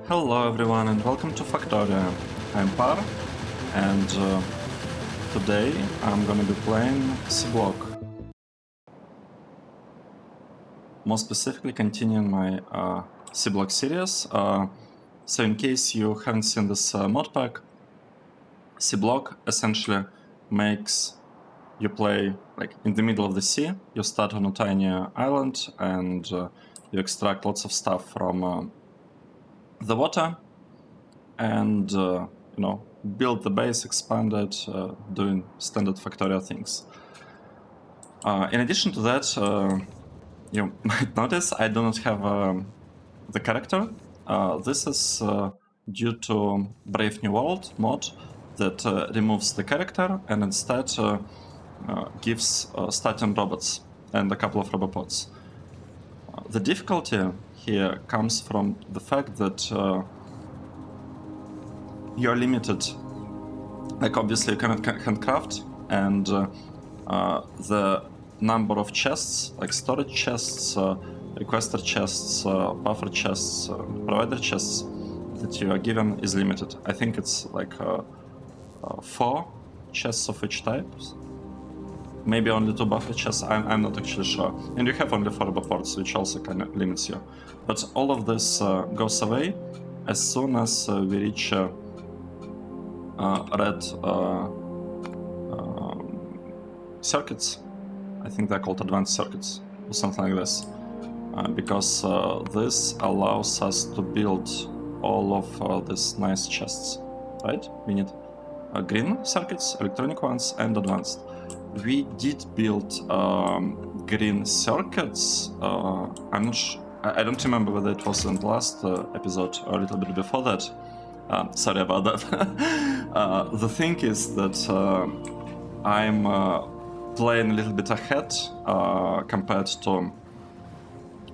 Hello everyone and welcome to Factorio. I'm Par and today I'm gonna be playing Seablock. More specifically continuing my Seablock series. So in case you haven't seen this modpack, Seablock essentially makes you play like in the middle of the sea. You start on a tiny island and you extract lots of stuff from the water and build the base, expand it, doing standard Factorio things. In addition to that, you might notice I do not have the character. This is due to Brave New World mod that removes the character and instead gives starting robots and a couple of robopods. The difficulty here comes from the fact that you're limited. Like obviously you cannot handcraft, and the number of chests, like storage chests, requester chests, buffer chests, provider chests that you are given is limited. I think it's like 4 chests of each type. Maybe only 2 buffer chests, I'm not actually sure. And you have only 4 ports, which also kind of limits you. But all of this goes away as soon as we reach red circuits. I think they're called advanced circuits or something like this, because this allows us to build all of these nice chests, right? We need green circuits, electronic ones, and advanced. We did build green circuits. I'm not sure. I don't remember whether it was in the last episode or a little bit before that. Sorry about that. The thing is that I'm playing a little bit ahead compared to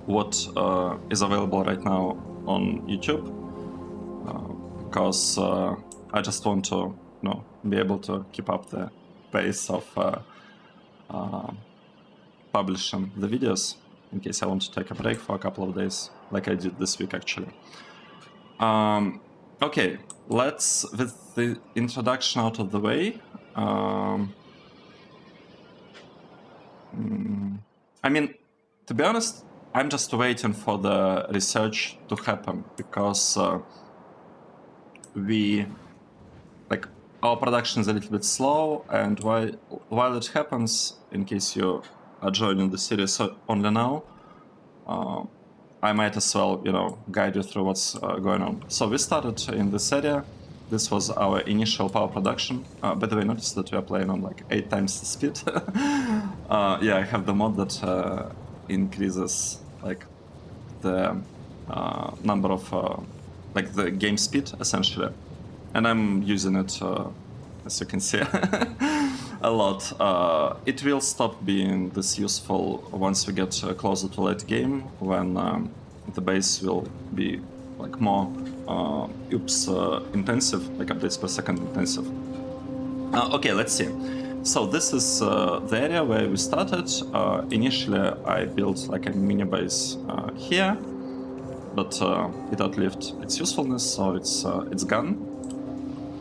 what is available right now on YouTube, because I just want to, be able to keep up the pace of publishing the videos in case I want to take a break for a couple of days, like I did this week actually. Okay, let's, with the introduction out of the way, I mean, to be honest, I'm just waiting for the research to happen, because our production is a little bit slow, and while it happens, in case you are joining the series only now, I might as well, guide you through what's going on. So we started in this area. This was our initial power production. By the way, notice that we are playing on like 8 times the speed. Yeah, I have the mod that increases like the number of like the game speed essentially, and I'm using it as you can see a lot. It will stop being this useful once we get closer to late game, when the base will be like more intensive, like updates per second intensive. Okay, let's see. So this is the area where we started. Initially I built like a mini base here, but it outlived its usefulness, so it's gone.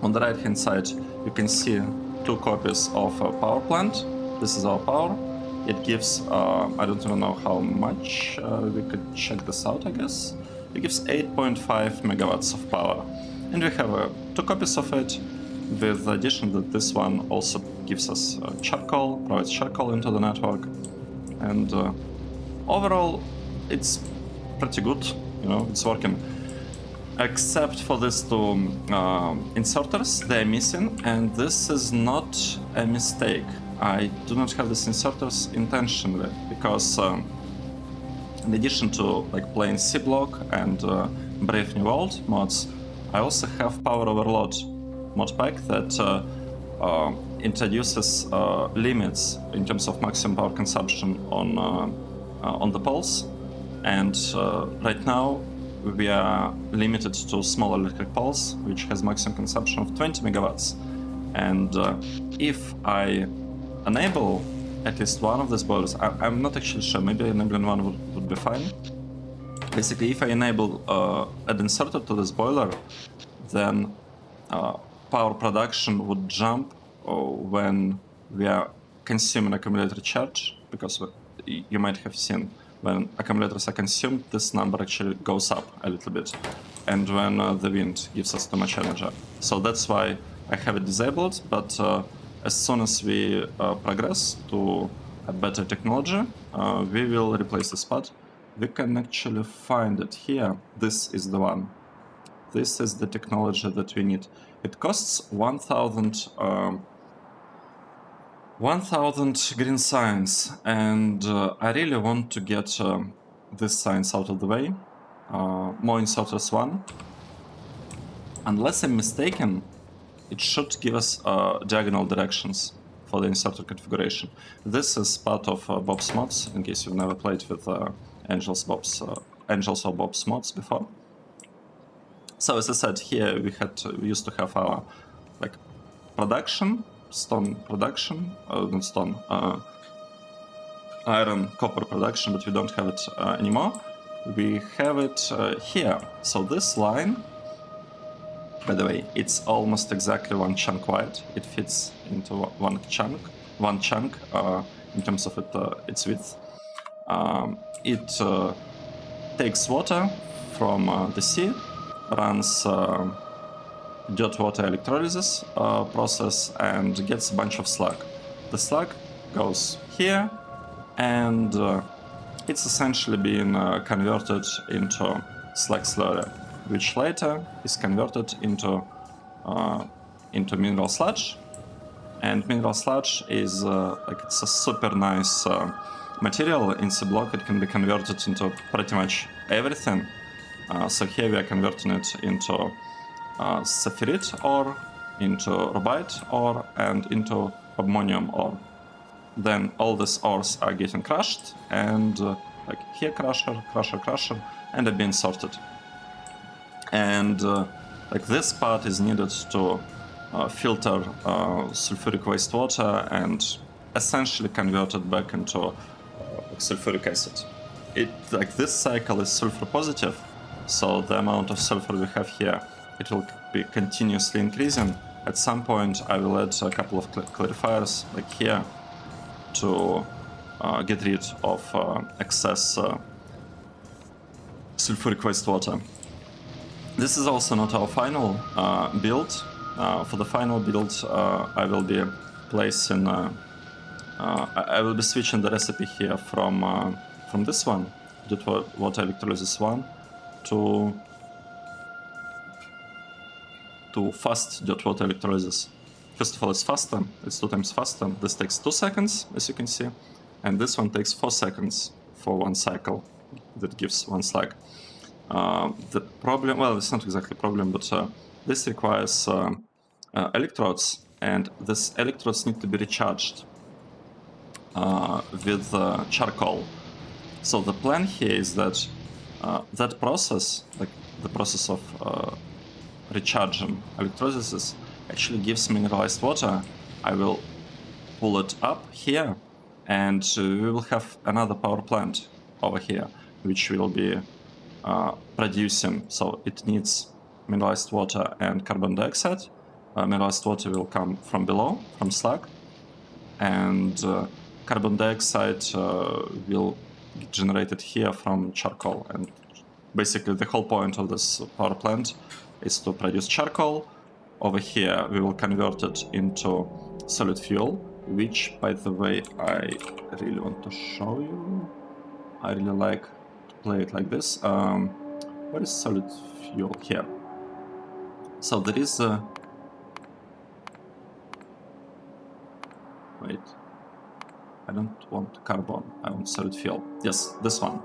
On the right hand side you can see 2 copies of a power plant. This is our power. It gives, I don't even know how much, we could check this out I guess. It gives 8.5 megawatts of power. And we have 2 copies of it, with the addition that this one also gives us charcoal, provides charcoal into the network. And overall it's pretty good, it's working. Except for these 2 inserters, they're missing, and this is not a mistake. I do not have these inserters intentionally, because in addition to like playing Seablock and Brave New World mods, I also have Power Overload Modpack that introduces limits in terms of maximum power consumption on the poles, and right now we are limited to small electric pulse, which has maximum consumption of 20 megawatts. And if I enable at least one of these boilers, I'm not actually sure, maybe enabling one would be fine. Basically, if I enable add inserter to this boiler, then power production would jump when we are consuming accumulator charge, because you might have seen when accumulators are consumed, this number actually goes up a little bit, and when the wind gives us too much energy. So that's why I have it disabled, but as soon as we progress to a better technology, we will replace this part. We can actually find it here. This is the one. This is the technology that we need. It costs 1,000 green science, and I really want to get this science out of the way. More inserters 1. Unless I'm mistaken, it should give us diagonal directions for the inserter configuration. This is part of Bob's mods, in case you've never played with Angels or Bob's mods before. So as I said, here we used to have our like production, stone production, not stone, iron, copper production, but we don't have it anymore. We have it here. So this line, by the way, it's almost exactly one chunk wide. It fits into one chunk in terms of its width. It takes water from the sea, runs dirt water electrolysis process, and gets a bunch of slag. The slag goes here, and it's essentially being converted into slag slurry, which later is converted into mineral sludge. And mineral sludge is it's a super nice material in Seablock. It can be converted into pretty much everything. So here we are converting it into sapphirite ore, into rubite ore, and into ammonium ore. Then all these ores are getting crushed, and like here crusher, and are being sorted. And like this part is needed to filter sulfuric wastewater and essentially convert it back into sulfuric acid. Like this cycle is sulfur positive, so the amount of sulfur we have here, it will be continuously increasing. At some point I will add a couple of clarifiers like here to get rid of excess sulfuric wastewater. This is also not our final build. For the final build, I will be placing, I will be switching the recipe here from this one, dirt water electrolysis 1, to fast dirt water electrolysis. First of all, it's faster. It's 2 times faster. This takes 2 seconds, as you can see, and this one takes 4 seconds for one cycle. That gives 1 slag. The problem, well, it's not exactly a problem, but this requires electrodes, and these electrodes need to be recharged with charcoal. So the plan here is that that process, like the process of recharging electrolysis, actually gives mineralized water. I will pull it up here, and we will have another power plant over here, which will be producing. So it needs mineralized water and carbon dioxide. Mineralized water will come from below, from slag, and carbon dioxide will be generated here from charcoal. And basically the whole point of this power plant is to produce charcoal. Over here we will convert it into solid fuel, which, by the way, I really want to show you. I really like to play it like this. What is solid fuel here? So there is a... Wait. I don't want carbon, I want solid fuel. Yes, this one.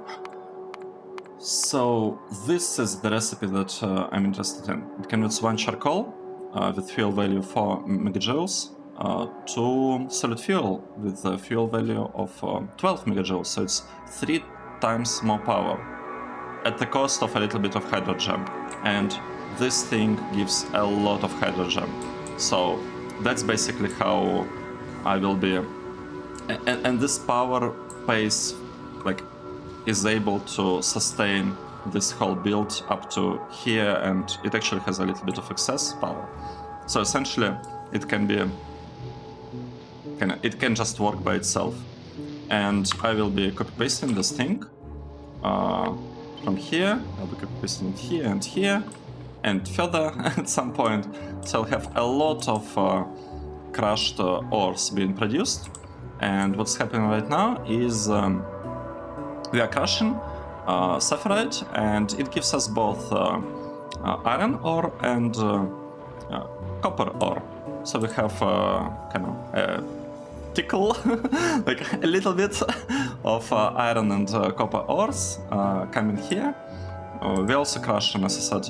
So this is the recipe that I'm interested in. It converts 1 charcoal with fuel value 4 megajoules to solid fuel with a fuel value of 12 megajoules. So it's 3 times more power at the cost of a little bit of hydrogen. And this thing gives a lot of hydrogen. So that's basically how I will be... And this power pace, like, is able to sustain this whole build up to here, and it actually has a little bit of excess power. So essentially, it can be, it can just work by itself. And I will be copy pasting this thing from here. I'll be copy pasting it here and here, and further at some point. So I'll have a lot of crushed ores being produced. And what's happening right now is we are crushing sapphirite, and it gives us both iron ore and copper ore. So we have kind of a tickle, like a little bit of iron and copper ores coming here. We also crush, as I said,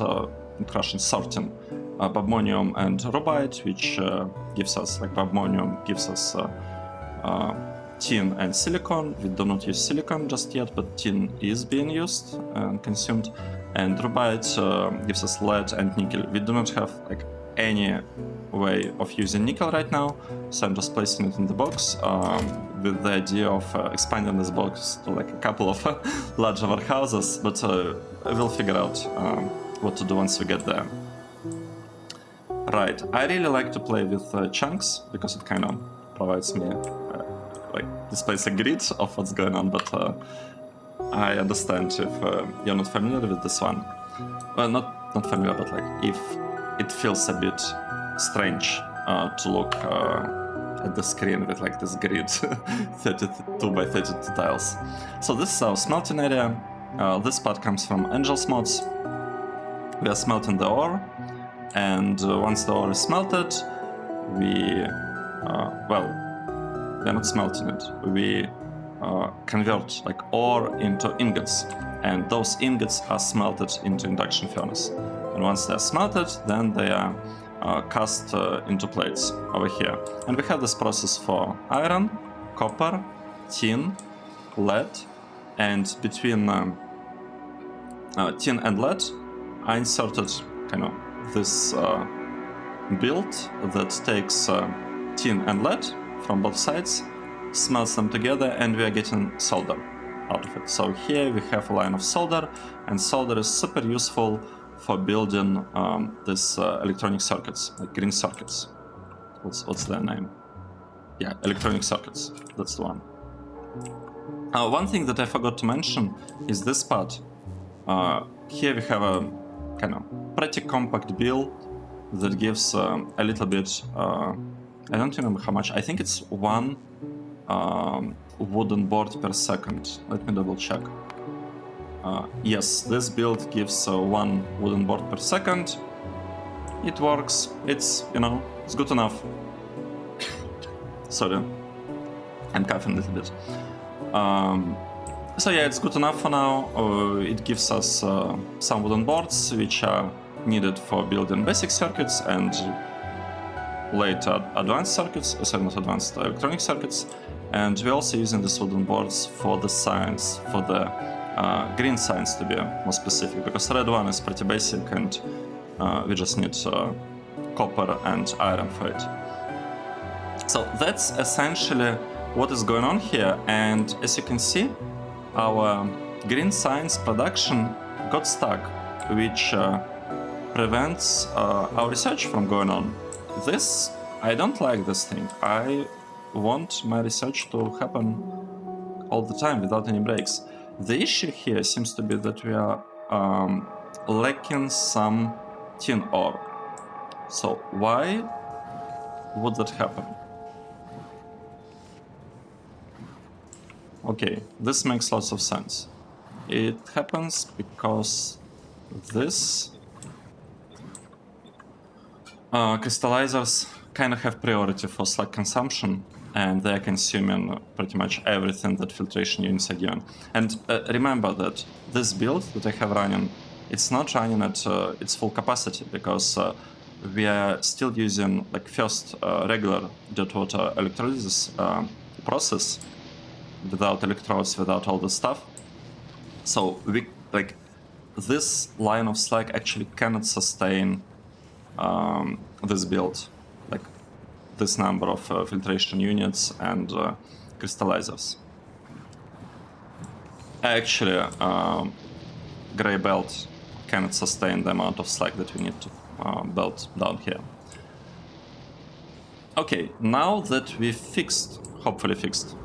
crushing sorting bobmonium and rubite, which gives us, like bobmonium gives us tin and silicon. We do not use silicon just yet, but tin is being used and consumed. And rubite gives us lead and nickel. We do not have like any way of using nickel right now, so I'm just placing it in the box with the idea of expanding this box to like a couple of larger warehouses, but we'll figure out what to do once we get there. Right, I really like to play with chunks because it kind of provides me like displays a grid of what's going on, but I understand if you're not familiar with this one. Well, not familiar, but like if it feels a bit strange to look at the screen with like this grid 32 by 32 tiles. So this is our smelting area. This part comes from Angel's mods. We are smelting the ore, and once the ore is smelted, we we're not smelting it. We convert like ore into ingots, and those ingots are smelted into induction furnace. And once they're smelted, then they are cast into plates over here. And we have this process for iron, copper, tin, lead, and between tin and lead, I inserted kind of this build that takes tin and lead from both sides, smelts them together, and we are getting solder out of it. So here we have a line of solder, and solder is super useful for building this electronic circuits, like green circuits. What's their name? Yeah, electronic circuits. That's the one. One thing that I forgot to mention is this part. Here we have a kind of pretty compact build that gives a little bit. I don't remember how much. I think it's 1 wooden board per second. Let me double check. Yes, this build gives 1 wooden board per second. It works. It's, you know, it's good enough. Sorry, I'm coughing a little bit. So yeah, it's good enough for now. It gives us some wooden boards which are needed for building basic circuits and later advanced circuits, sorry, not advanced, electronic circuits. And we're also using these wooden boards for the science, for the green science to be more specific, because red one is pretty basic and we just need copper and iron for it. So that's essentially what is going on here, and as you can see, our green science production got stuck, which prevents our research from going on. This, I don't like this thing. I want my research to happen all the time without any breaks. The issue here seems to be that we are lacking some tin ore. So why would that happen? Okay, this makes lots of sense. It happens because this crystallizers kind of have priority for slag consumption, and they're consuming pretty much everything that filtration units are given. And remember that this build that I have running, it's not running at its full capacity, because we are still using like first regular dirt water electrolysis process without electrodes, without all the stuff. So we like this line of slag actually cannot sustain this build, like this number of filtration units and crystallizers. Actually, gray belt cannot sustain the amount of slag that we need to belt down here. Okay, now that we fixed, hopefully fixed,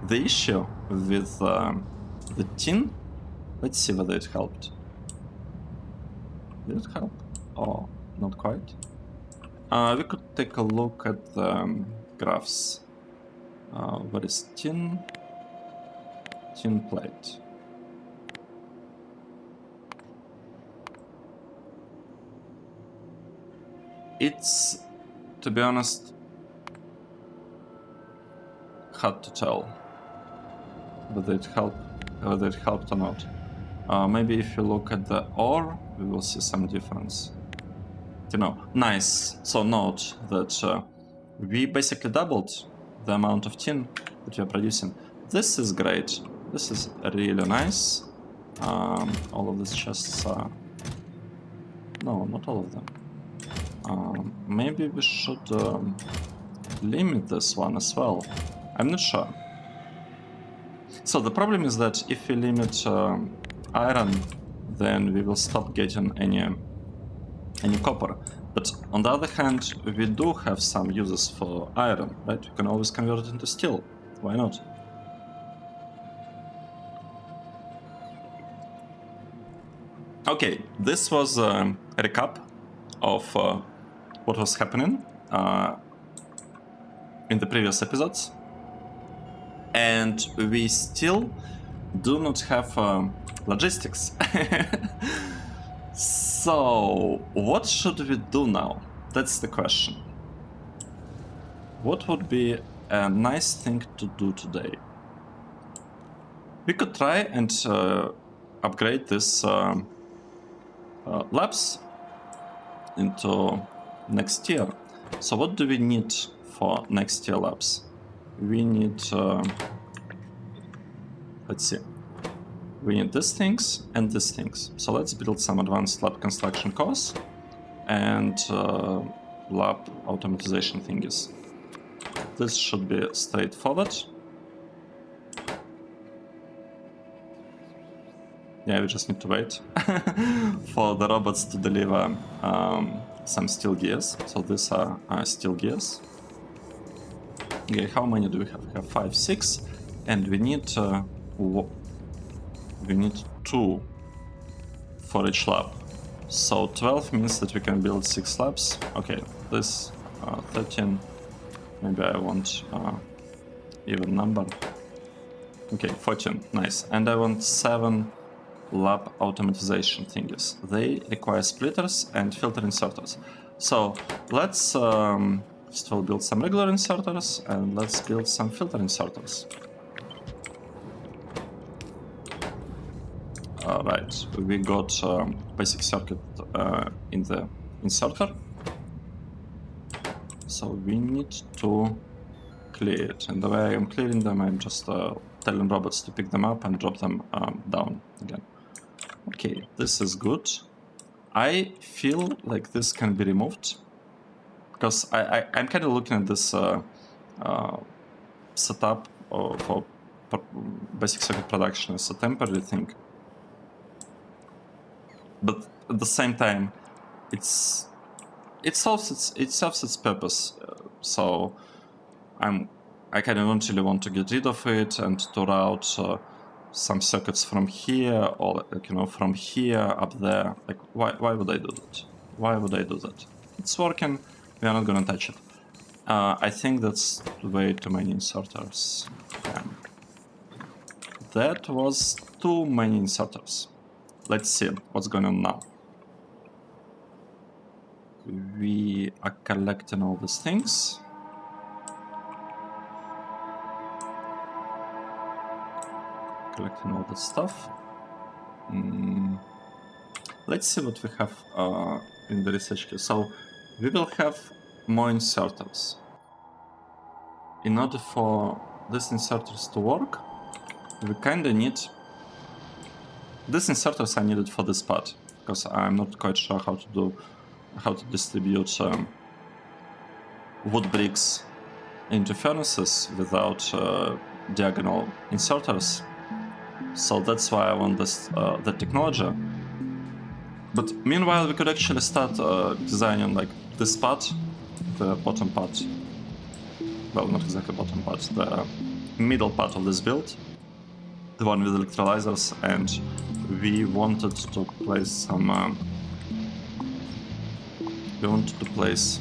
the issue with the tin, let's see whether it helped. Did it help? Oh, not quite. We could take a look at the graphs. What is tin? Tin plate. It's, to be honest, hard to tell whether it helped or not. Maybe if you look at the ore, we will see some difference. You know, nice. So note that we basically doubled the amount of tin that we are producing. This is great. This is really nice. All of these chests are... No, not all of them. Maybe we should limit this one as well. I'm not sure. So the problem is that if we limit iron, then we will stop getting any copper. But on the other hand, we do have some uses for iron, right? You can always convert it into steel. Why not? Okay, this was a recap of what was happening in the previous episodes. And we still do not have logistics. So, what should we do now? That's the question. What would be a nice thing to do today? We could try and upgrade this labs into next tier. So what do we need for next tier labs? We need, let's see, we need these things and these things. So let's build some advanced lab construction cores and lab automatization thingies. This should be straightforward. Yeah, we just need to wait for the robots to deliver some steel gears. So these are steel gears. Okay, how many do we have? We have 5, 6, and we need 2 for each lab. So 12 means that we can build 6 labs. Okay, this 13. Maybe I want even number. Okay, 14. Nice. And I want 7 lab automatization thingies. They require splitters and filter inserters. So let's first of all build some regular inserters and let's build some filter inserters. Right, we got basic circuit in the inserter. So we need to clear it. And the way I'm clearing them, I'm just telling robots to pick them up and drop them down again. Okay, this is good. I feel like this can be removed because I'm kind of looking at this setup for basic circuit production as a temporary thing. But at the same time, it serves its purpose. So I kind of don't really want to get rid of it and to route some circuits from here or from here up there. Like why would I do that? Why would I do that? It's working. We are not gonna touch it. I think that's way too many inserters. That was too many inserters. Let's see what's going on now. We are collecting all these things. Collecting all this stuff. Let's see what we have in the research queue. So we will have more inserters. In order for these inserters to work, we kind of need... These inserters are needed for this part, because I'm not quite sure how to distribute wood bricks into furnaces without diagonal inserters. So that's why I want this the technology. But meanwhile, we could actually start designing like this part, the bottom part. Well, not exactly bottom part, the middle part of this build, the one with electrolyzers, and we wanted to place some. We wanted to place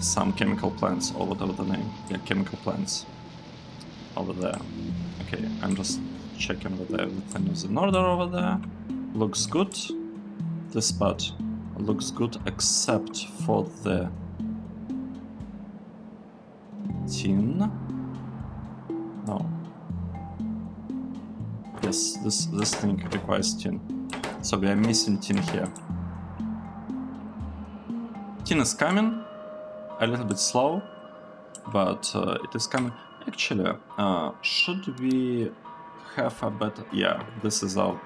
some chemical plants, or whatever the name. Yeah, chemical plants over there. Okay, I'm just checking whether everything is in order over there. Looks good. This part looks good except for the tin. No. Yes, this thing requires tin. So we are missing tin here. Tin is coming, a little bit slow, but it is coming. Actually, should we have a better... Yeah, this is our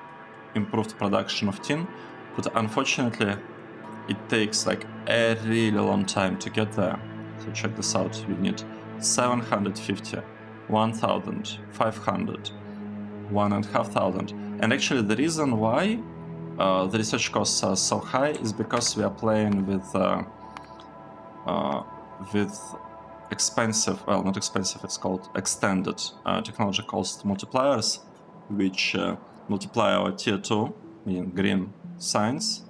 improved production of tin, but unfortunately it takes like a really long time to get there. So check this out, we need 750, 1000, 500, 1500. And actually the reason why the research costs are so high is because we are playing with expensive, well, not expensive, it's called extended technology called multipliers, which multiply our tier 2, meaning green signs,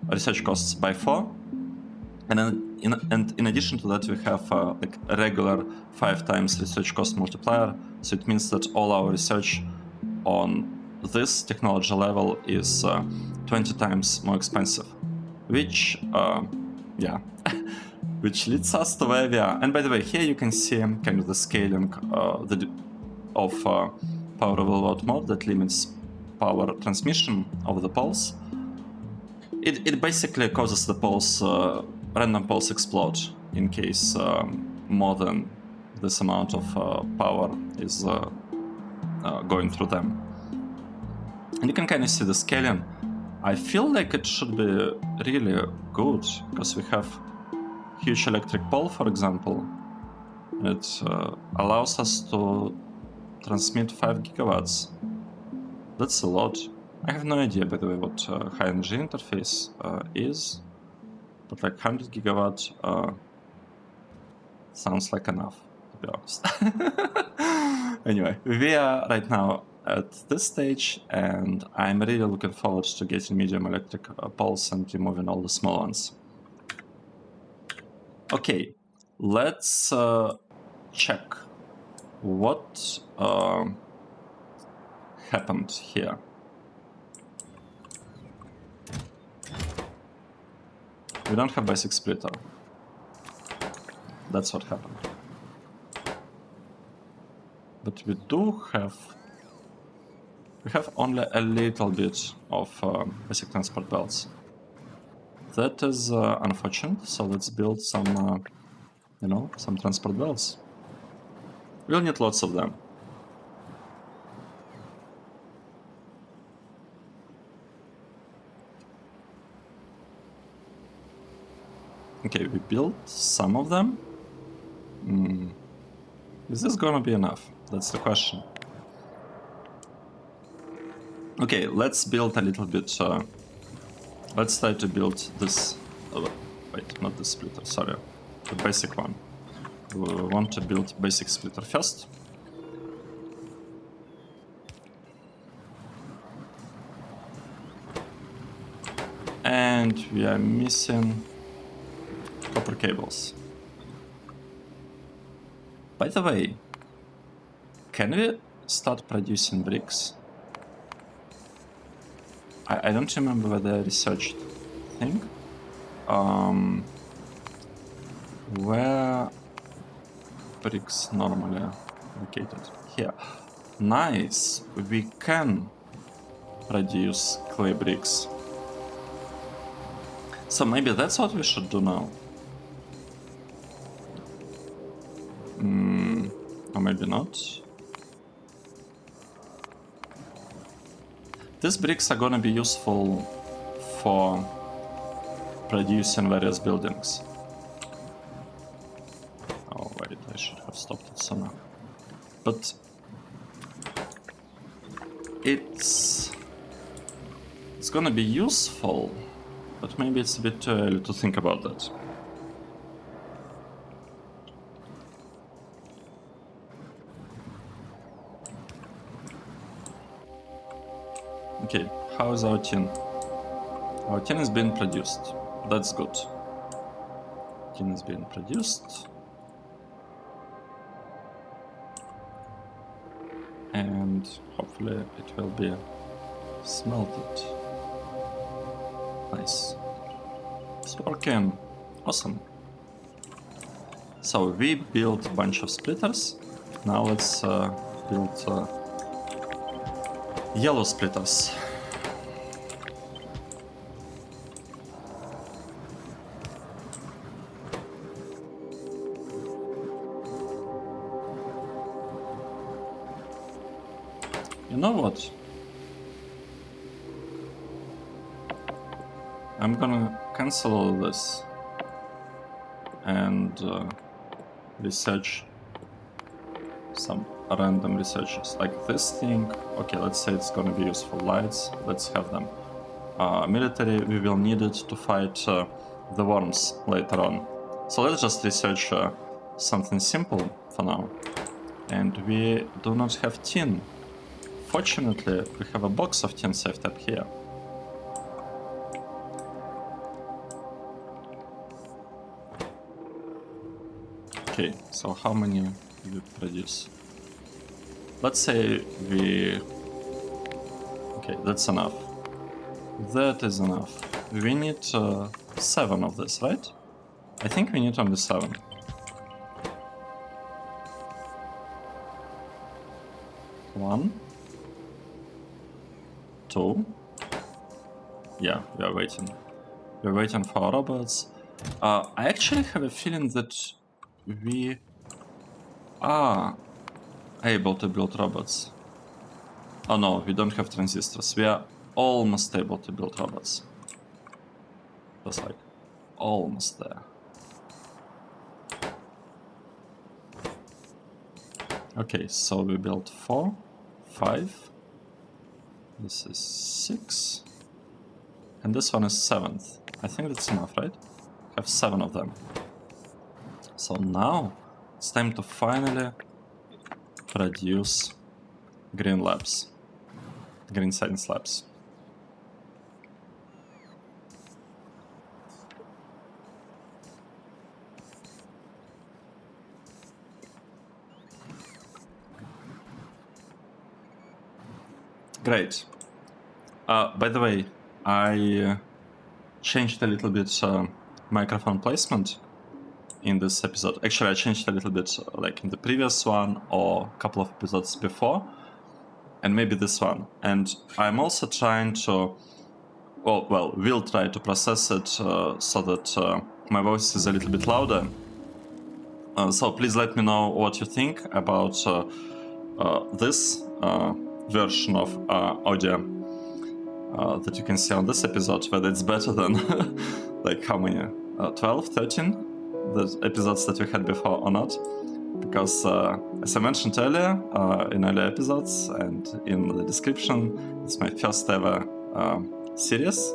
research costs by 4. And then in addition to that, we have like a regular 5 times research cost multiplier. So it means that all our research on this technology level is 20 times more expensive, which, yeah, which leads us to where we are. And by the way, here you can see kind of the scaling of power overload mode that limits power transmission over the poles. It basically causes the poles, random poles explode in case more than this amount of power is going through them. And you can kind of see the scaling. I feel like it should be really good, because we have huge electric pole, for example. It allows us to transmit 5 gigawatts. That's a lot. I have no idea, by the way, what high energy interface is, but like 100 gigawatt sounds like enough, to be honest. Anyway, we are right now at this stage, and I'm really looking forward to getting medium electric poles and removing all the small ones. Okay, let's check what happened here. We don't have basic splitter. That's what happened. But we do have... We have only a little bit of basic transport belts. That is unfortunate, so let's build some, you know, some transport belts. We'll need lots of them. Okay, we built some of them. Is this gonna be enough? That's the question. Okay, let's build a little bit. Let's try to build this. Wait, not this splitter, sorry. The basic one. We want to build basic splitter first. And we are missing copper cables. By the way, can we start producing bricks? I don't remember whether I researched thing. Where bricks normally located? Here. Nice. We can produce clay bricks. So maybe that's what we should do now. Or maybe not. These bricks are gonna be useful for producing various buildings. Oh wait, I should have stopped it sooner. but it's gonna be useful, but maybe it's a bit too early to think about that. Okay, how is our tin? Our tin is being produced. That's good. Tin is being produced. And hopefully it will be smelted. Nice. It's working. Awesome. So we built a bunch of splitters. Now let's build yellow splitters. You know what? I'm gonna cancel all this and research some random researches like this thing. Okay, let's say it's gonna be used for lights. Let's have them. Military, we will need it to fight the worms later on. So let's just research something simple for now. And we do not have tin. Fortunately, we have a box of tin saved up here. Okay, so how many do we produce? Let's say we... Okay, that's enough. That is enough. We need 7 of this, right? I think we need only 7. One. 2. Yeah, we are waiting. We're waiting for our robots. I actually have a feeling that we are able to build robots. Oh no, we don't have transistors. We are almost able to build robots. Just like almost there. Okay, so we built 4, 5. This is 6. And this one is 7th. I think that's enough, right? Have 7 of them. So now it's time to finally produce green labs. Green science labs. Great. By the way, I changed a little bit microphone placement in this episode. Actually, I changed a little bit like in the previous one or a couple of episodes before, and maybe this one. And I'm also trying to, we'll try to process it so that my voice is a little bit louder. So please let me know what you think about this version of audio that you can see on this episode, whether it's better than like how many 12, 13 the episodes that we had before or not, because as I mentioned earlier in earlier episodes and in the description, it's my first ever series,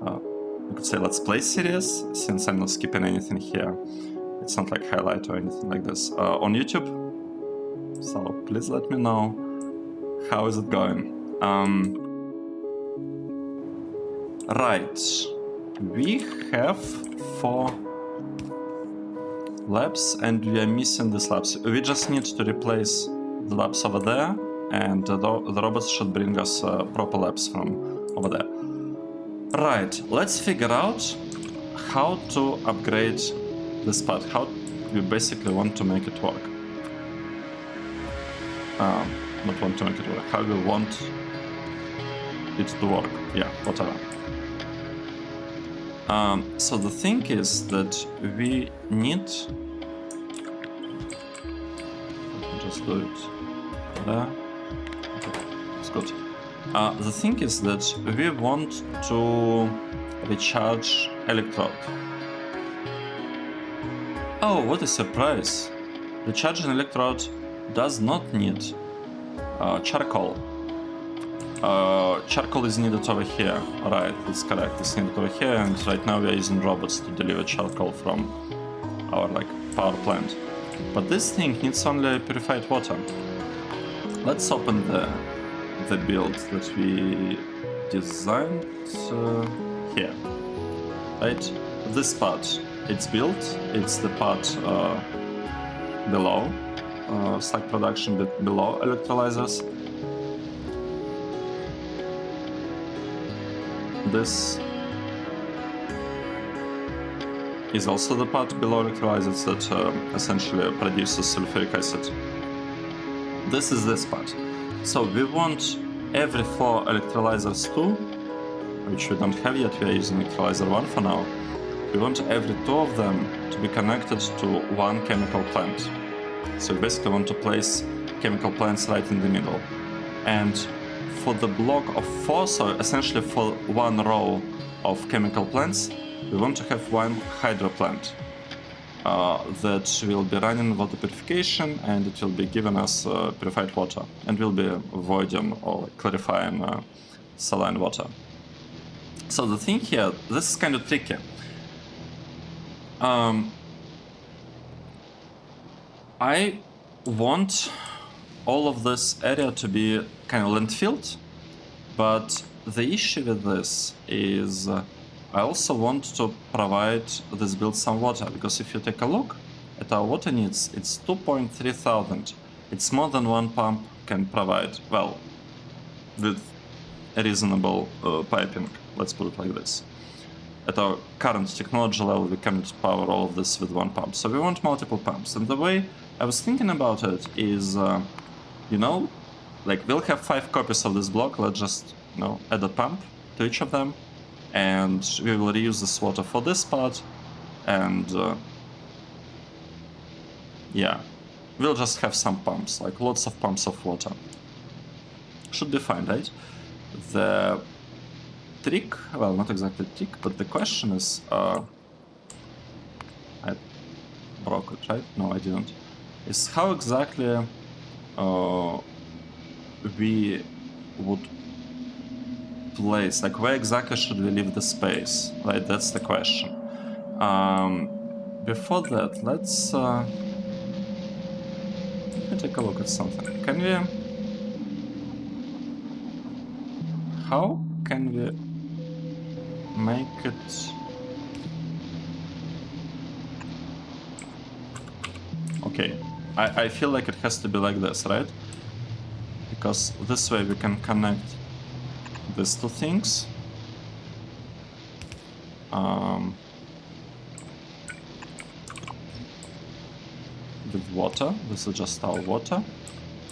you could say let's play series, since I'm not skipping anything here. It's not like highlight or anything like this on YouTube, so please let me know how is it going. Right, we have 4 labs and we are missing these labs. We just need to replace the labs over there, and the robots should bring us proper labs from over there. Right, let's figure out how to upgrade this part, how we basically want to make it work. Not want to make it work, how we want it to work, yeah, whatever. So the thing is that we need... Just do it there. Okay, it's good. The thing is that we want to recharge electrode. Oh, what a surprise! Recharge an electrode does not need charcoal. Charcoal is needed over here. Right, that's correct. It's needed over here, and right now we are using robots to deliver charcoal from our power plant. But this thing needs only purified water. Let's open the build that we designed here. Right, this part it's built. It's the part below SLAG production, below electrolyzers. This is also the part below electrolyzers that essentially produces sulfuric acid. This is this part. So we want every 4 electrolyzers 2, which we don't have yet, we are using electrolyzer 1 for now. We want every 2 of them to be connected to one chemical plant. So we basically want to place chemical plants right in the middle. And for the block of 4, so essentially for one row of chemical plants, we want to have one hydro plant that will be running water purification, and it will be giving us purified water, and will be voiding or clarifying saline water. So the thing here, this is kind of tricky. I want all of this area to be kind of landfilled, but the issue with this is I also want to provide this build some water, because if you take a look at our water needs, it's 2,300. It's more than one pump can provide, well, with a reasonable piping, let's put it like this. At our current technology level, we cannot power all of this with one pump, so we want multiple pumps. And the way I was thinking about it is, you know, like we'll have 5 copies of this block, let's just, you know, add a pump to each of them, and we will reuse this water for this part, and yeah, we'll just have some pumps, like lots of pumps of water. Should be fine, right? The trick, well, not exactly trick, but the question is, I broke it, right? No, I didn't. Is how exactly we would place, like where exactly should we leave the space, right? That's the question. Before that, let's let me take a look at something. Can we, how can we make it, okay, I feel like it has to be like this, right? Because this way we can connect these two things. With water, this is just our water.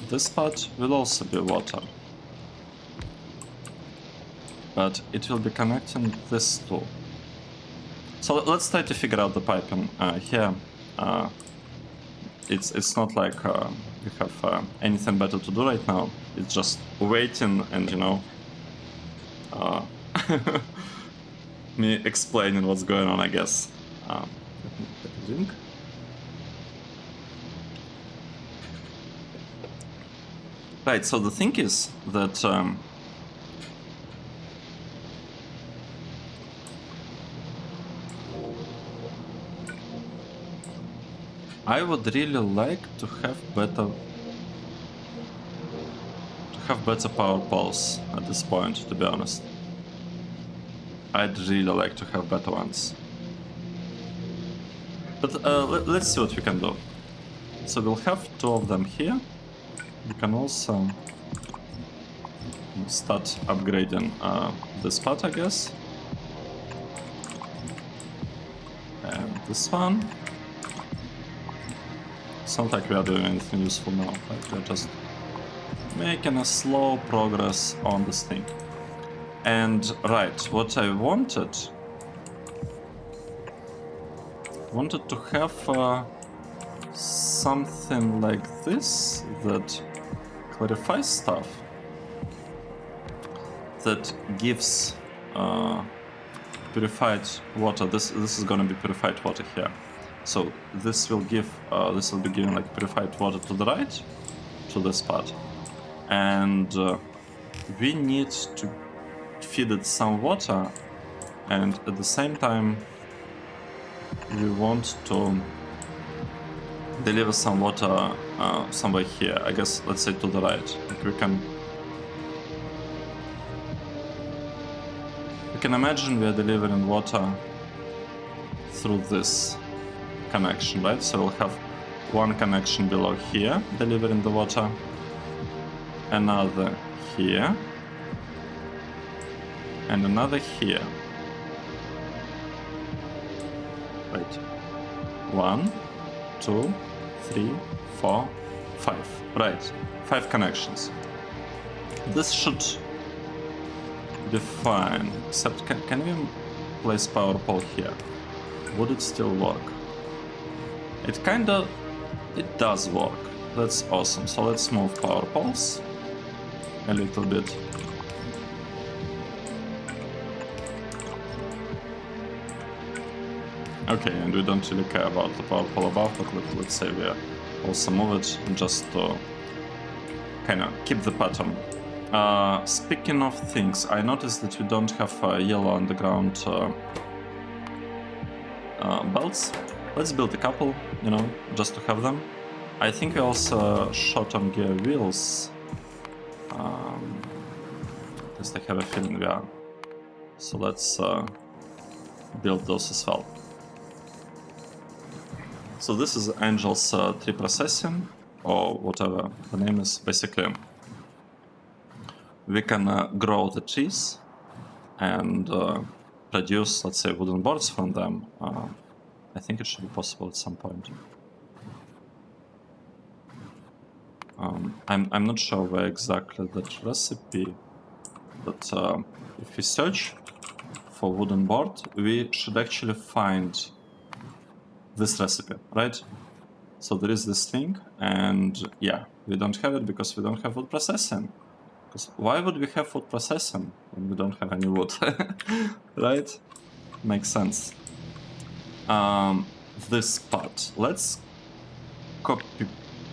This part will also be water, but it will be connecting this two. So let's try to figure out the piping here. It's not like we have anything better to do right now. It's just waiting and, you know, me explaining what's going on, I guess. Let me take a drink. Right, so the thing is that I would really like to have better power poles at this point, to be honest. I'd really like to have better ones. But let's see what we can do. So we'll have 2 of them here. We can also start upgrading this part, I guess. And this one. It's not like we are doing anything useful now, right? We're just making a slow progress on this thing. And right, what I wanted to have something like this that clarifies stuff, that gives purified water. This is gonna be purified water here. So this will give be giving like purified water to the right, to this part. And we need to feed it some water, and at the same time we want to deliver some water somewhere here. I guess, let's say to the right. Like we can imagine we are delivering water through this connection, right? So we'll have one connection below here delivering the water, another here, and another here. Right. 1, 2, 3, 4, 5. Right. 5 connections. This should be fine. Except, can we place power pole here? Would it still work? It does work. That's awesome. So let's move power poles a little bit. Okay, and we don't really care about the power pole above, but let's say we also move it just to kind of keep the pattern. Speaking of things, I noticed that we don't have yellow underground belts. Let's build a couple, you know, just to have them. I think we also short on gear wheels. At least I have a feeling we are. So let's build those as well. So this is Angel's tree processing, or whatever the name is. Basically, we can grow the trees and produce, let's say, wooden boards from them. I think it should be possible at some point. I'm not sure where exactly that recipe, but if we search for wooden board, we should actually find this recipe, right? So there is this thing, and yeah, we don't have it because we don't have wood processing. Because why would we have wood processing when we don't have any wood? Right? Makes sense. This part. Let's copy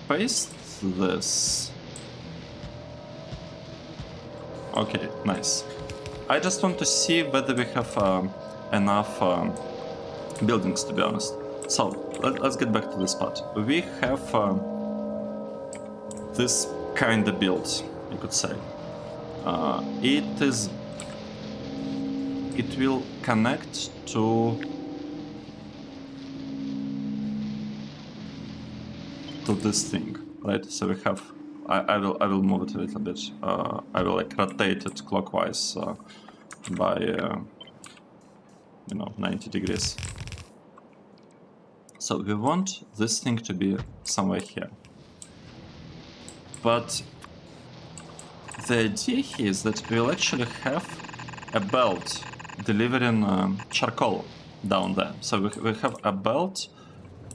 paste this. Okay, nice. I just want to see whether we have enough buildings, to be honest. So let's get back to this part. We have this kind of build, you could say. It will connect to this thing, right? So we have. I will move it a little bit. I will like rotate it clockwise by 90 degrees. So we want this thing to be somewhere here. But the idea here is that we'll actually have a belt delivering charcoal down there. So we have a belt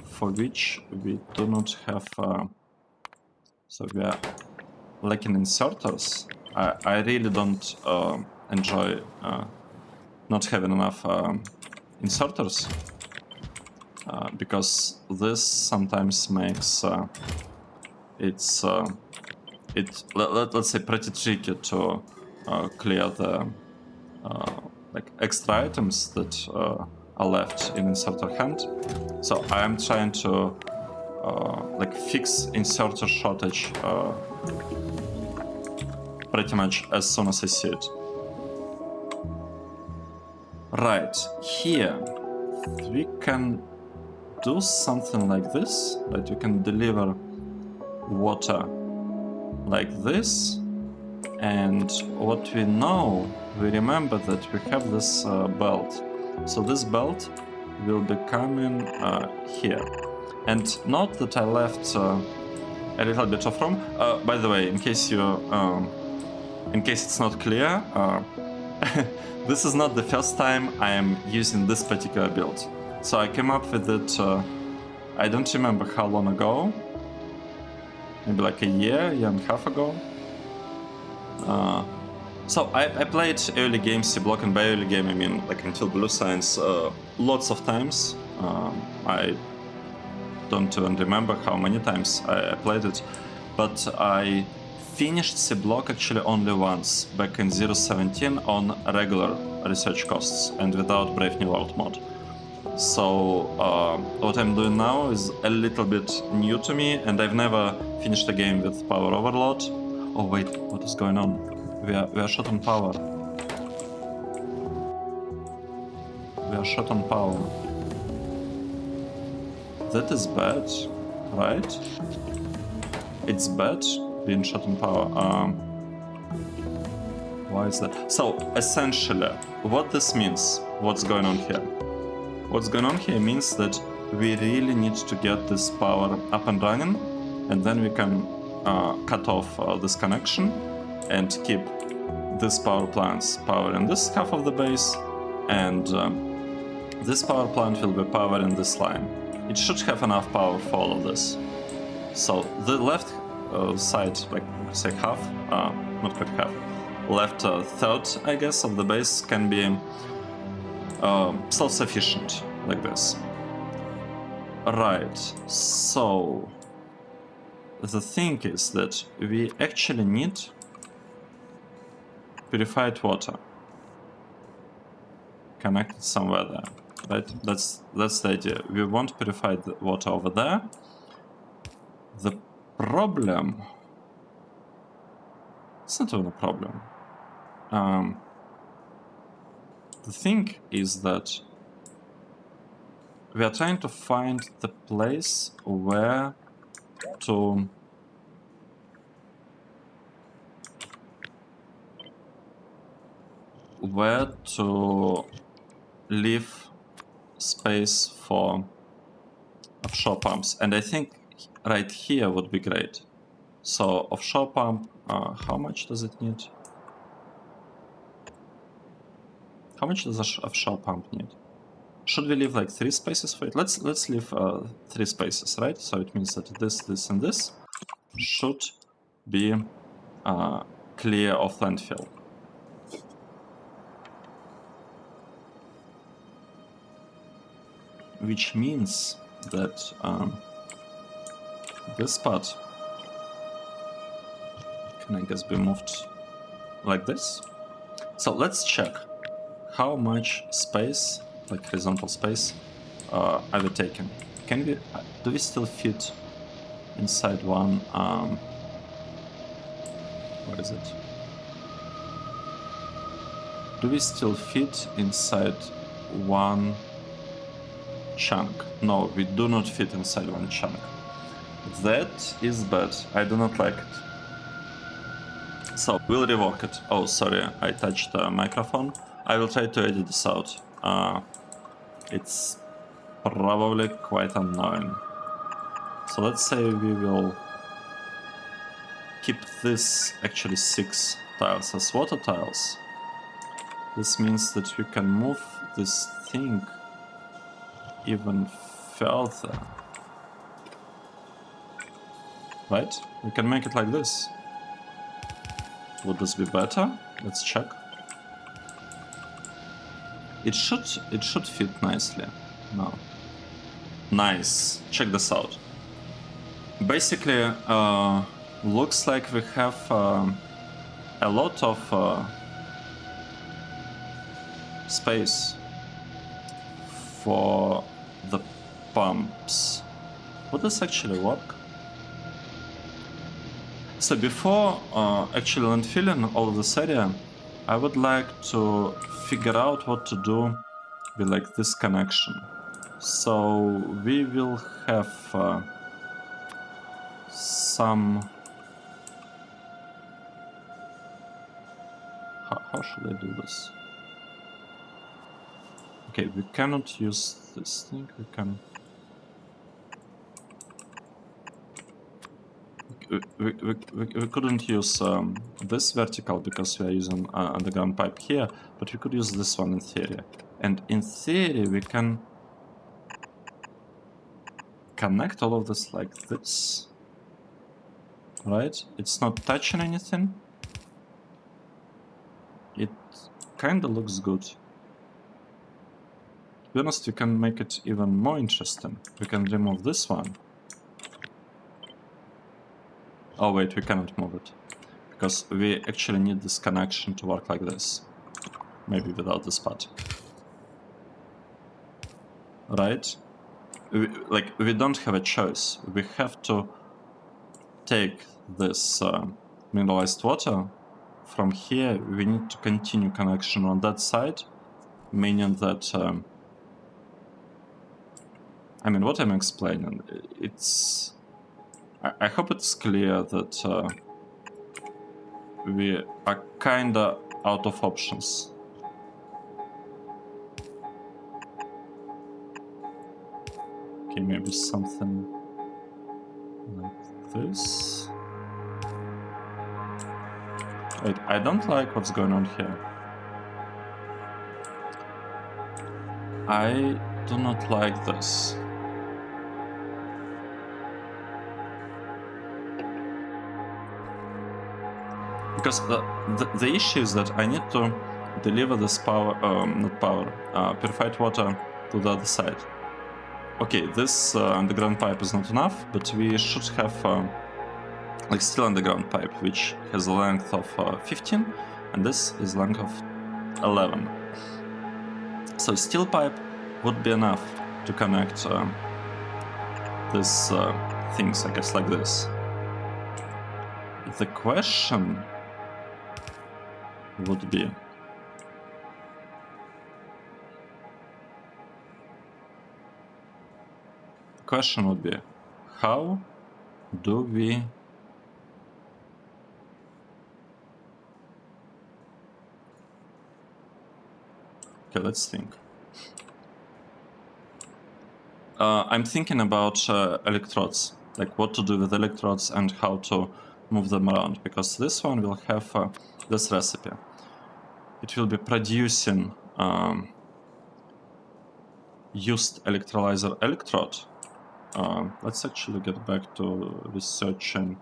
for which we do not have... so we are lacking inserters. I really don't enjoy not having enough inserters. Because this sometimes makes let's say pretty tricky to clear the like extra items that are left in inserter hand. So I am trying to like fix inserter shortage pretty much as soon as I see it. Right, here we can do something like this, right? You can deliver water like this, and what we know, we remember that we have this belt. So this belt will be coming here. And note that I left a little bit of room. By the way, in case it's not clear, this is not the first time I am using this particular build. So I came up with it, I don't remember how long ago, maybe like a year and a half ago. So I played early game Seablock, and by early game I mean like until Blue Science lots of times. I don't even remember how many times I played it. but I finished Seablock actually only once, back in 0.17 on regular research costs and without Brave New World mod. So what I'm doing now is a little bit new to me, and I've never finished a game with power overload. Oh wait, what is going on? We are short on power. We are short on power. That is bad, right? It's bad being short on power. Why is that? So essentially, what this means, what's going on here? What's going on here means that we really need to get this power up and running, and then we can cut off this connection and keep this power plant's power in this half of the base, and this power plant will be powering this line. It should have enough power for all of this. So the left side, like say half, not quite half, left third, I guess, of the base can be self-sufficient, like this. Right, so the thing is that we actually need purified water connected somewhere there, right? That's the idea. We want purified water over there. The problem, it's not even a problem. The thing is that we are trying to find the place where to leave space for offshore pumps, and I think right here would be great. So offshore pump, how much does it need? How much does an offshore pump need? Should we leave like 3 spaces for it? Let's leave 3 spaces, right? So it means that this, and this should be clear of landfill. Which means that this part can, I guess, be moved like this. So let's check how much space, like horizontal space, are we taking? Can we? Do we still fit inside one? What is it? Do we still fit inside one chunk? No, we do not fit inside one chunk. That is bad. I do not like it. So we'll rework it. Oh, sorry, I touched the microphone. I will try to edit this out. It's probably quite annoying. So let's say we will keep this actually 6 tiles as water tiles. This means that we can move this thing even further. Right? We can make it like this. Would this be better? Let's check. It should fit nicely. No. Nice. Check this out. Basically, looks like we have a lot of space for the pumps. Would this actually work? So before actually landfilling all of this area, I would like to figure out what to do with like this connection. So we will have some... How should I do this? Okay, we cannot use this thing, we can... We couldn't use this vertical because we are using underground pipe here, but we could use this one in theory. And in theory we can connect all of this like this. Right? It's not touching anything. It kinda looks good. To be honest, we can make it even more interesting. We can remove this one. Oh wait, we cannot move it. Because we actually need this connection to work like this. Maybe without this part. Right? We don't have a choice. We have to take this mineralized water. From here, we need to continue connection on that side, meaning that I mean, what I'm explaining, it's... I hope it's clear that we are kinda out of options. Okay, maybe something like this. Wait, I don't like what's going on here. I do not like this. Because the issue is that I need to deliver this power, not power, purified water to the other side. Okay, this underground pipe is not enough, but we should have like still underground pipe, which has a length of 15, and this is length of 11. So steel pipe would be enough to connect these things, I guess, like this. The question would be, how do we okay, let's think. I'm thinking about electrodes, like what to do with electrodes and how to move them around, because this one will have this recipe. It will be producing used electrolyzer electrode. Let's actually get back to researching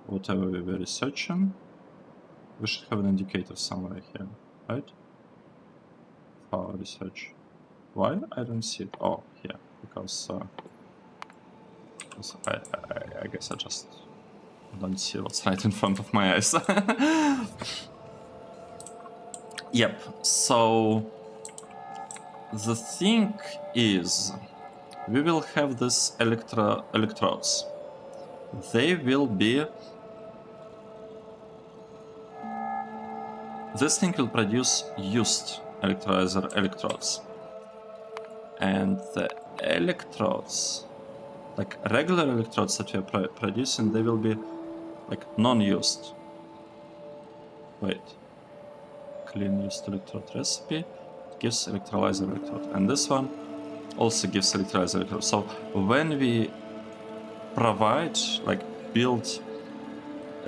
whatever we were researching. We should have an indicator somewhere here, right? For our research. Why? I don't see it. Oh, here. Because I guess I just don't see what's right in front of my eyes. Yep, so the thing is, we will have these electrodes. They will be... This thing will produce used electrolyzer electrodes. And the electrodes, like regular electrodes that we are producing, they will be like non-used. Wait. Clean used electrode recipe gives electrolyzer electrode. And this one also gives electrolyzer electrode. So when we provide, like build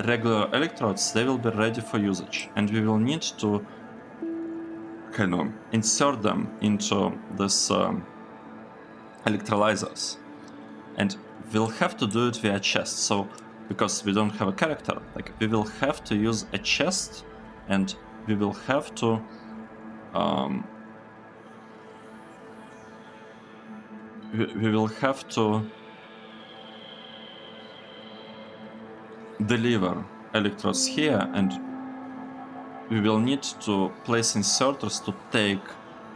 regular electrodes, they will be ready for usage. And we will need to kind of insert them into this electrolyzers. And we'll have to do it via chest. So because we don't have a character, like we will have to use a chest, and we will have to we will have to deliver electrodes here, and we will need to place inserters to take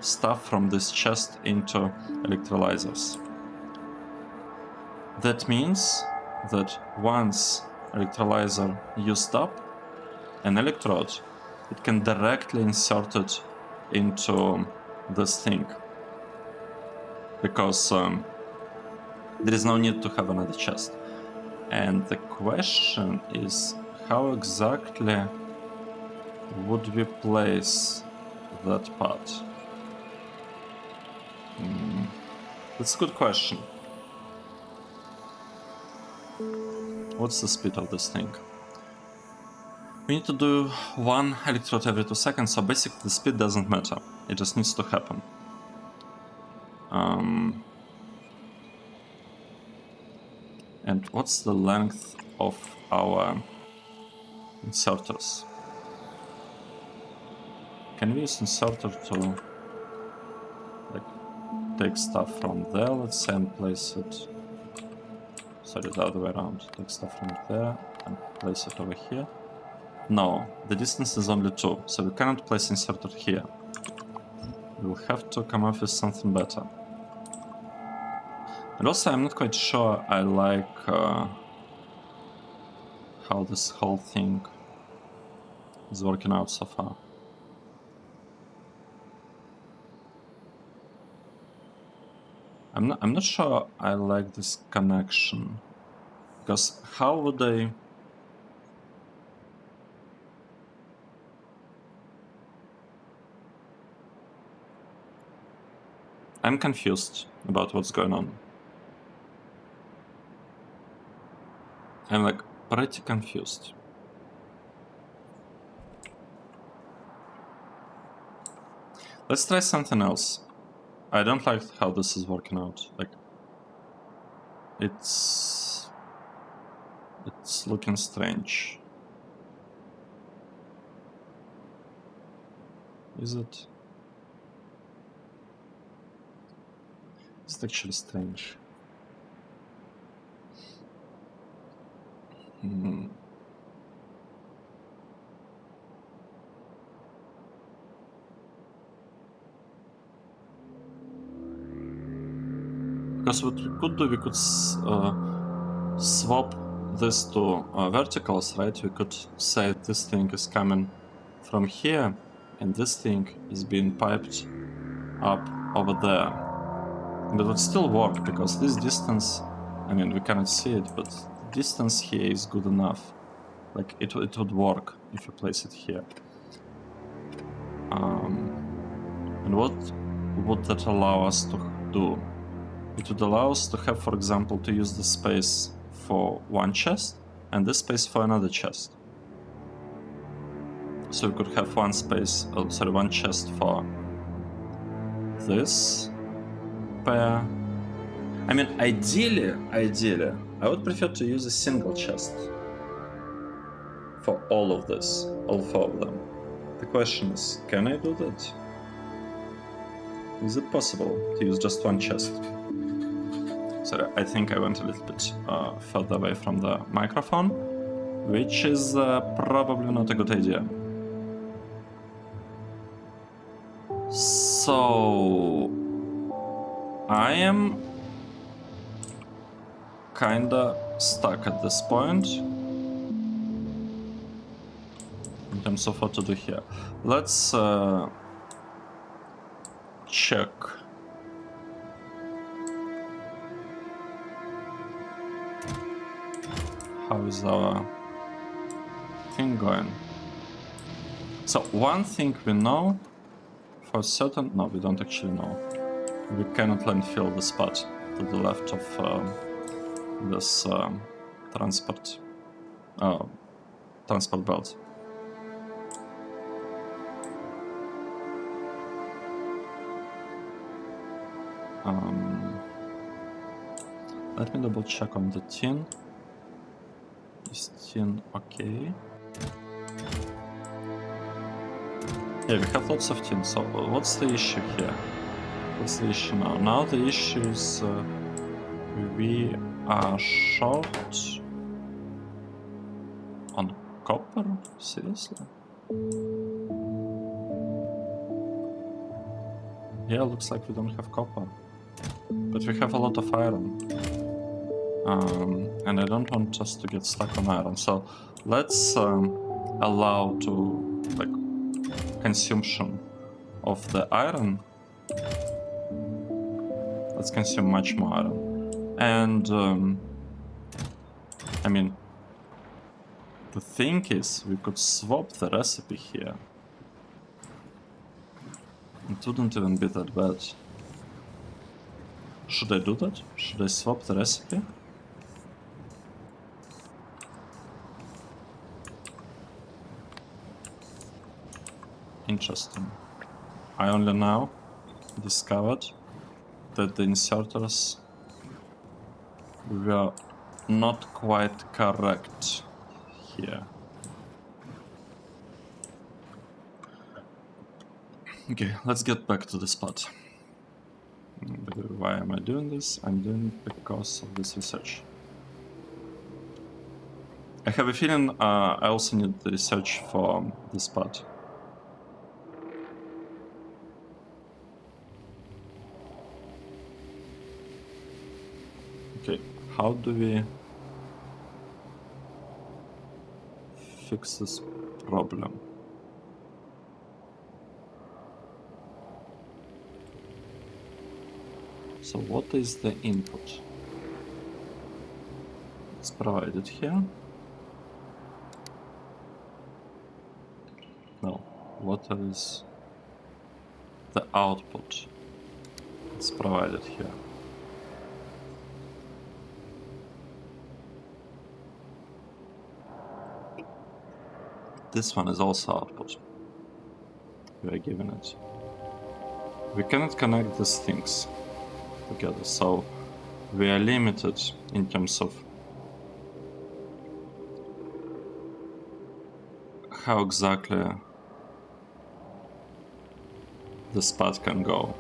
stuff from this chest into electrolyzers. That means that once electrolyzer used up an electrode, it can directly insert it into this thing, because there is no need to have another chest. And the question is, how exactly would we place that part? That's a good question. What's the speed of this thing? We need to do one electrode every 2 seconds, so basically the speed doesn't matter. It just needs to happen. And what's the length of our inserters? Can we use inserter to like take stuff from there, let's say, and place it... Sorry, the other way around. Take stuff from there and place it over here. No, the distance is only 2, so we cannot place inserter here. We'll have to come up with something better. And also, I'm not quite sure I like how this whole thing is working out so far. I'm not sure I like this connection, because how would I... I'm confused about what's going on. I'm like pretty confused. Let's try something else. I don't like how this is working out. Like, it's looking strange. Is it? It's actually strange. Because what we could do, we could swap this to verticals, right? We could say this thing is coming from here, and this thing is being piped up over there. But it would still work, because this distance, I mean, we cannot see it, but the distance here is good enough. Like, it would work if you place it here. And what would that allow us to do? It would allow us to have, for example, to use the space for one chest and this space for another chest. So we could have one chest for this pair. I mean, ideally, I would prefer to use a single chest for all of this, all 4 of them. The question is, can I do that? Is it possible to use just one chest? Sorry, I think I went a little bit further away from the microphone, which is probably not a good idea. So I am kinda stuck at this point in terms of what to do here. Let's check. How is our thing going? So one thing we know for certain, no, we don't actually know. We cannot landfill the spot to the left of this transport belt. Let me double check on the tin. Is tin okay? Yeah, we have lots of tin, so what's the issue here? What's the issue now? Now the issue is we are short on copper? Seriously? Yeah, looks like we don't have copper. But we have a lot of iron. And I don't want us to get stuck on iron. So let's allow to, like, consumption of the iron. Let's consume much more iron. And I mean, the thing is, we could swap the recipe here. It wouldn't even be that bad. Should I do that? Should I swap the recipe? Interesting. I only now discovered that the inserters were not quite correct here. Okay, let's get back to the spot. Why am I doing this? I'm doing it because of this research. I have a feeling I also need the research for this part. Okay, how do we fix this problem? So what is the input? It's provided here. No, what is the output? It's provided here. This one is also output. We are given it. We cannot connect these things together, so we are limited in terms of how exactly this path can go.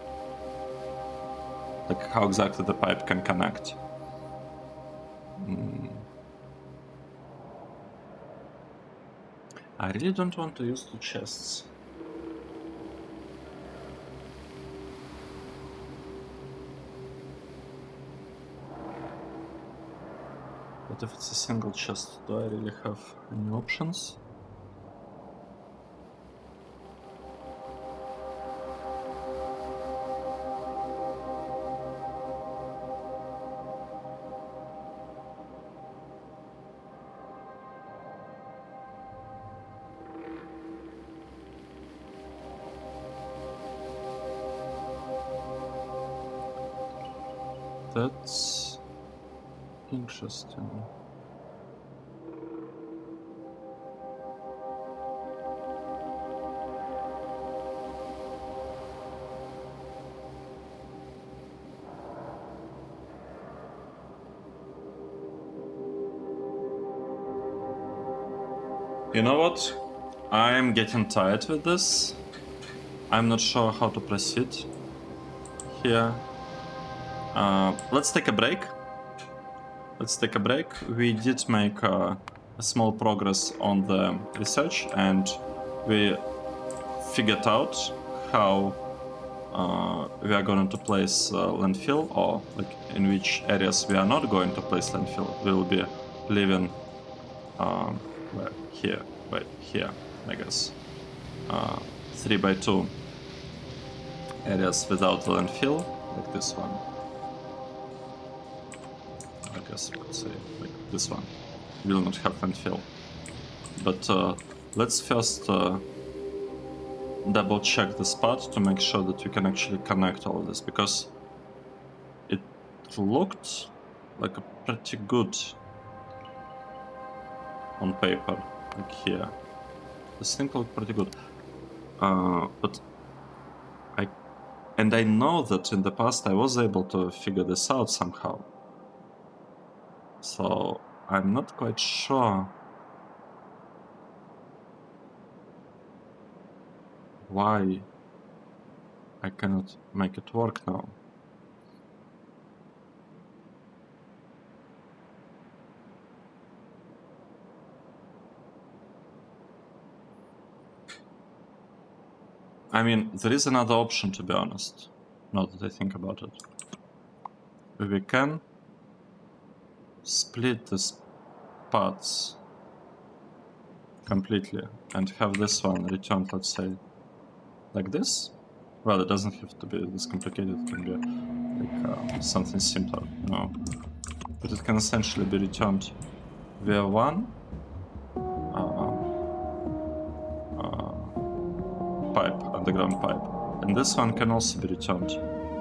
Like how exactly the pipe can connect. I really don't want to use 2 chests. But if it's a single chest, do I really have any options? That's interesting. You know what? I'm getting tired with this. I'm not sure how to proceed here. Let's take a break. We did make a small progress on the research, and we figured out how we are going to place landfill, or like in which areas we are not going to place landfill. We will be leaving here, I guess, 3x2 areas without landfill, like this one. I guess we could say like this one will not have landfill. But let's first double check this part to make sure that we can actually connect all of this, because it looked like a pretty good on paper, like here. This thing looked pretty good. But I know that in the past I was able to figure this out somehow. So I'm not quite sure why I cannot make it work now. I mean, there is another option, to be honest, now that I think about it. We can split these parts completely and have this one returned, let's say, like this. Well, it doesn't have to be this complicated, it can be like something simpler, you know. But it can essentially be returned via one pipe, underground pipe. And this one can also be returned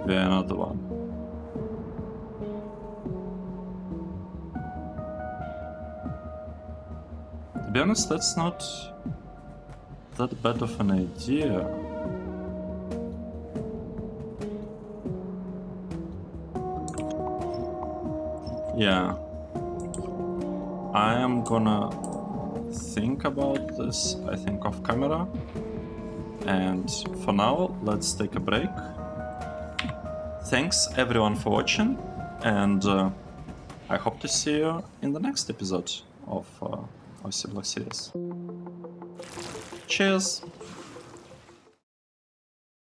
via another one. To be honest, that's not that bad of an idea. Yeah. I am gonna think about this, I think, off camera. And for now, let's take a break. Thanks everyone for watching, and I hope to see you in the next episode. of Seablock series. Cheers!